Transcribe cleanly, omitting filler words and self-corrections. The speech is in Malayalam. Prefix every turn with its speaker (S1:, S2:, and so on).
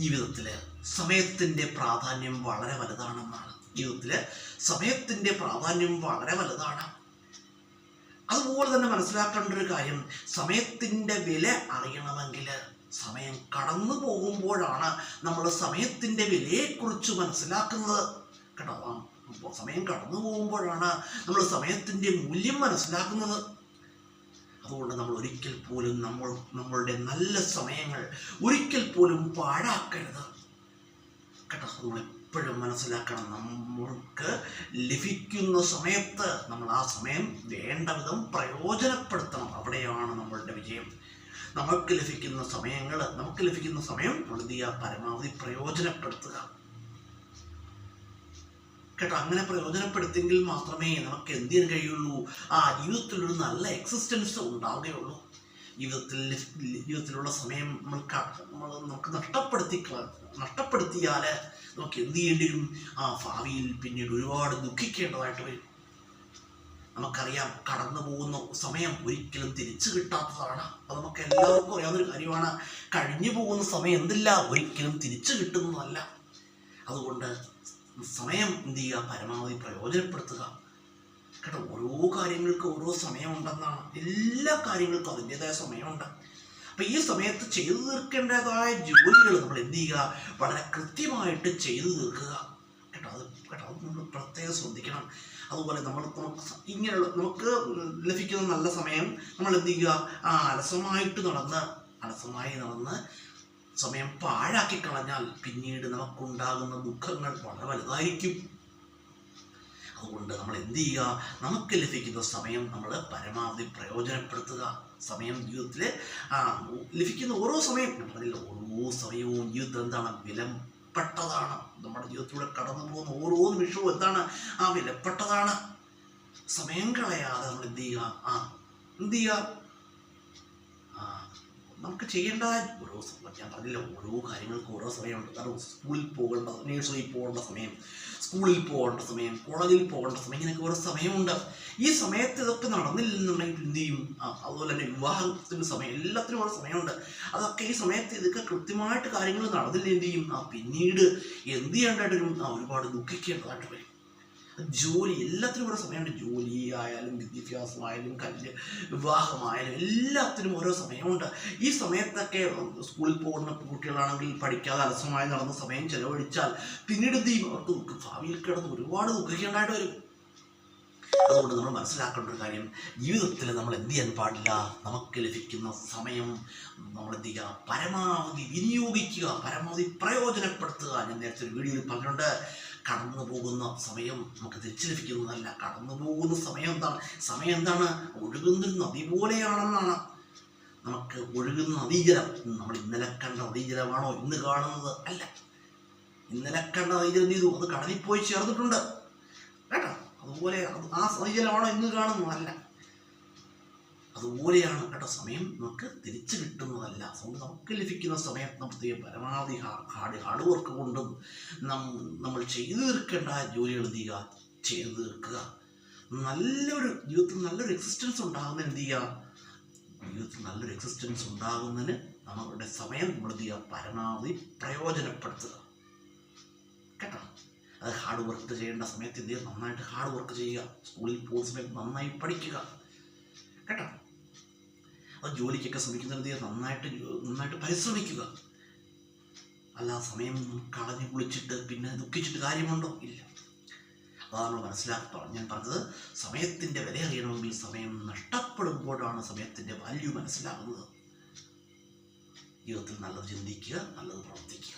S1: ജീവിതത്തിൽ സമയത്തിൻ്റെ പ്രാധാന്യം വളരെ വലുതാണെന്നാണ്. ജീവിതത്തിൽ സമയത്തിൻ്റെ പ്രാധാന്യം വളരെ വലുതാണ്. അതുപോലെ തന്നെ മനസ്സിലാക്കേണ്ട ഒരു കാര്യം, സമയത്തിൻ്റെ വില അറിയണമെങ്കിൽ സമയം കടന്നു പോകുമ്പോഴാണ് നമ്മൾ സമയത്തിൻ്റെ വിലയെക്കുറിച്ച് മനസ്സിലാക്കുന്നത്. കേട്ടോ, സമയം കടന്നു പോകുമ്പോഴാണ് നമ്മൾ സമയത്തിൻ്റെ മൂല്യം മനസ്സിലാക്കുന്നത്. അതുകൊണ്ട് നമ്മൾ ഒരിക്കൽ പോലും നമ്മളുടെ നല്ല സമയങ്ങൾ ഒരിക്കൽ പോലും പാഴാക്കരുത്. കേട്ടോ, നമ്മൾ എപ്പോഴും മനസ്സിലാക്കണം, നമ്മൾക്ക് ലഭിക്കുന്ന സമയത്ത് നമ്മൾ ആ സമയം വേണ്ട വിധം പ്രയോജനപ്പെടുത്തണം. അവിടെയാണ് നമ്മളുടെ വിജയം. നമുക്ക് ലഭിക്കുന്ന സമയം നമ്മൾ എന്ത് ചെയ്യുക, പരമാവധി പ്രയോജനപ്പെടുത്തുക. കേട്ടോ, അങ്ങനെ പ്രയോജനപ്പെടുത്തിയെങ്കിൽ മാത്രമേ നമുക്ക് എന്ത് ചെയ്യാൻ കഴിയുള്ളൂ, ജീവിതത്തിലൊരു നല്ല എക്സിസ്റ്റൻസ് ഉണ്ടാവുകയുള്ളൂ. ജീവിതത്തിലുള്ള സമയം നമുക്ക് നഷ്ടപ്പെടുത്തിയാൽ നമുക്ക് എന്ത് ചെയ്യേണ്ടി വരും, ഭാവിയിൽ പിന്നീട് ഒരുപാട് ദുഃഖിക്കേണ്ടതായിട്ട് വരും. നമുക്കറിയാം, കടന്നു പോകുന്ന സമയം ഒരിക്കലും തിരിച്ചു കിട്ടാത്തതാണ്. അത് നമുക്ക് എല്ലാവർക്കും അറിയാവുന്നൊരു കാര്യമാണ്. കഴിഞ്ഞു പോകുന്ന സമയം എന്തില്ല, ഒരിക്കലും തിരിച്ചു കിട്ടുന്നതല്ല. അതുകൊണ്ട് സമയം എന്ത് ചെയ്യുക, പരമാവധി പ്രയോജനപ്പെടുത്തുക. കേട്ടോ, ഓരോ കാര്യങ്ങൾക്കും ഓരോ സമയമുണ്ടെന്നാണ്. എല്ലാ കാര്യങ്ങൾക്കും അതിൻ്റെതായ സമയമുണ്ട്. അപ്പം ഈ സമയത്ത് ചെയ്തു തീർക്കേണ്ടതായ ജോലികൾ നമ്മൾ എന്ത് ചെയ്യുക, വളരെ കൃത്യമായിട്ട് ചെയ്തു തീർക്കുക. കേട്ടോ, അത് നമ്മൾ പ്രത്യേകം ശ്രദ്ധിക്കണം. അതുപോലെ നമുക്ക് ലഭിക്കുന്ന നല്ല സമയം നമ്മൾ എന്ത് ചെയ്യുക, അലസമായി നടന്ന് സമയം പാഴാക്കി കളഞ്ഞാൽ പിന്നീട് നമുക്കുണ്ടാകുന്ന ദുഃഖങ്ങൾ വളരെ വലുതായിരിക്കും. അതുകൊണ്ട് നമ്മൾ എന്ത് ചെയ്യുക, നമുക്ക് ലഭിക്കുന്ന സമയം നമ്മൾ പരമാവധി പ്രയോജനപ്പെടുത്തുക. സമയം ജീവിതത്തിൽ ലഭിക്കുന്ന ഓരോ സമയവും ജീവിതത്തിൽ എന്താണ്, വിലപ്പെട്ടതാണ്. നമ്മുടെ ജീവിതത്തിലൂടെ കടന്നു പോകുന്ന ഓരോ നിമിഷവും എന്താണ്, വിലപ്പെട്ടതാണ്. സമയം കളയാതെ നമ്മൾ എന്ത് ചെയ്യുക, നമുക്ക് ചെയ്യേണ്ടതായ ഞാൻ പറഞ്ഞില്ല, ഓരോ കാര്യങ്ങൾക്കും ഓരോ സമയമുണ്ട്. കാരണം സ്കൂളിൽ പോകേണ്ട, നേഴ്സറിയിൽ പോകേണ്ട സമയം, സ്കൂളിൽ പോകേണ്ട സമയം, കോളേജിൽ പോകേണ്ട സമയം, ഇങ്ങനെയൊക്കെ ഓരോ സമയമുണ്ട്. ഈ സമയത്ത് ഇതൊക്കെ നടന്നില്ലെന്നുണ്ടെങ്കിൽ എന്ത് ചെയ്യും, അതുപോലെ തന്നെ വിവാഹത്തിന് സമയം, എല്ലാത്തിനും ഓരോ സമയമുണ്ട്. അതൊക്കെ ഈ സമയത്ത് ഇതൊക്കെ കൃത്യമായിട്ട് കാര്യങ്ങൾ നടന്നില്ല എന്ത് ചെയ്യും, പിന്നീട് എന്ത് ചെയ്യേണ്ടതായിട്ട് വരും, ഒരുപാട് ദുഃഖിക്കേണ്ടതായിട്ട് വരും. ജോലി, എല്ലാത്തിനും ഓരോ സമയമുണ്ട്. ജോലി ആയാലും വിദ്യാഭ്യാസമായാലും വിവാഹമായാലും എല്ലാത്തിനും ഓരോ സമയമുണ്ട്. ഈ സമയത്തൊക്കെ സ്കൂളിൽ പോകുന്ന കുട്ടികളാണെങ്കിൽ പഠിക്കാതെ അലസമായി നടന്ന സമയം ചെലവഴിച്ചാൽ പിന്നീട് എന്ത് ചെയ്യും, അവർക്ക് ഭാവിയിൽ കിടന്ന് ഒരുപാട് ദുഃഖിക്കേണ്ടതായിട്ട് വരും. അതുകൊണ്ട് നമ്മൾ മനസ്സിലാക്കേണ്ട ഒരു കാര്യം, ജീവിതത്തിൽ നമ്മൾ എന്ത് ചെയ്യാൻ പാടില്ല, നമുക്ക് ലഭിക്കുന്ന സമയം നമ്മൾ എന്ത് ചെയ്യുക, പരമാവധി വിനിയോഗിക്കുക, പരമാവധി പ്രയോജനപ്പെടുത്തുക. ഞാൻ നേരത്തെ ഒരു വീഡിയോയിൽ പറഞ്ഞിട്ടുണ്ട്, കടന്നു പോകുന്ന സമയം നമുക്ക് തിരിച്ചു ലഭിക്കുന്നതല്ല. കടന്നു പോകുന്ന സമയം എന്താണ്, ഒഴുകുന്നൊരു നദി പോലെയാണെന്നാണ്. നമുക്ക് ഒഴുകുന്ന നദീജലം നമ്മൾ ഇന്നലെ കണ്ട നദീജലമാണോ ഇന്ന് കാണുന്നത്? അല്ല. ഇന്നലെ കണ്ട നദീജലം ചെയ്തു, അത് കടലിൽ പോയി ചേർന്നിട്ടുണ്ട്. കേട്ടോ, അതുപോലെ ആ നദീജലമാണോ ഇന്ന് കാണുന്നതല്ല. അതുപോലെയാണ് കേട്ടോ, സമയം നമുക്ക് തിരിച്ചു കിട്ടുന്നതല്ല. അതുകൊണ്ട് നമുക്ക് ലഭിക്കുന്ന സമയം നമുക്ക് പരമാവധി ഹാർഡ് വർക്ക് കൊണ്ടും നമ്മൾ ചെയ്തു തീർക്കേണ്ട ജോലികൾ ചെയ്തു തീർക്കുക. ജീവിതത്തിൽ നല്ലൊരു എക്സിസ്റ്റൻസ് ഉണ്ടാകുന്നതിന് എന്ത് ചെയ്യുക, ജീവിതത്തിൽ നല്ലൊരു എക്സിസ്റ്റൻസ് ഉണ്ടാകുന്നതിന് നമ്മളുടെ സമയം നമ്മൾ എന്ത് ചെയ്യുക, പരമാവധി പ്രയോജനപ്പെടുത്തുക. കേട്ടോ, അത് ഹാർഡ് വർക്ക് ചെയ്യേണ്ട സമയത്ത് എന്ത് ചെയ്യുക, നന്നായിട്ട് ഹാർഡ് വർക്ക് ചെയ്യുക. സ്കൂളിൽ പോകുന്ന സമയത്ത് നന്നായി പഠിക്കുക. കേട്ടോ, അത് ജോലിക്കൊക്കെ ശ്രമിക്കുന്നത് നന്നായിട്ട് പരിശ്രമിക്കുക. അല്ല സമയം കളഞ്ഞു കുളിച്ചിട്ട് പിന്നെ ദുഃഖിച്ചിട്ട് കാര്യമുണ്ടോ? ഇല്ല. അതാണ് നമ്മൾ മനസ്സിലാക്കണം. ഞാൻ പറഞ്ഞത്, സമയത്തിൻ്റെ വില അറിയണമെങ്കിൽ സമയം നഷ്ടപ്പെടുമ്പോഴാണ് സമയത്തിൻ്റെ വാല്യൂ മനസ്സിലാകുന്നത്. ജീവിതത്തിൽ നല്ലത് ചിന്തിക്കുക, നല്ലത് പ്രവർത്തിക്കുക.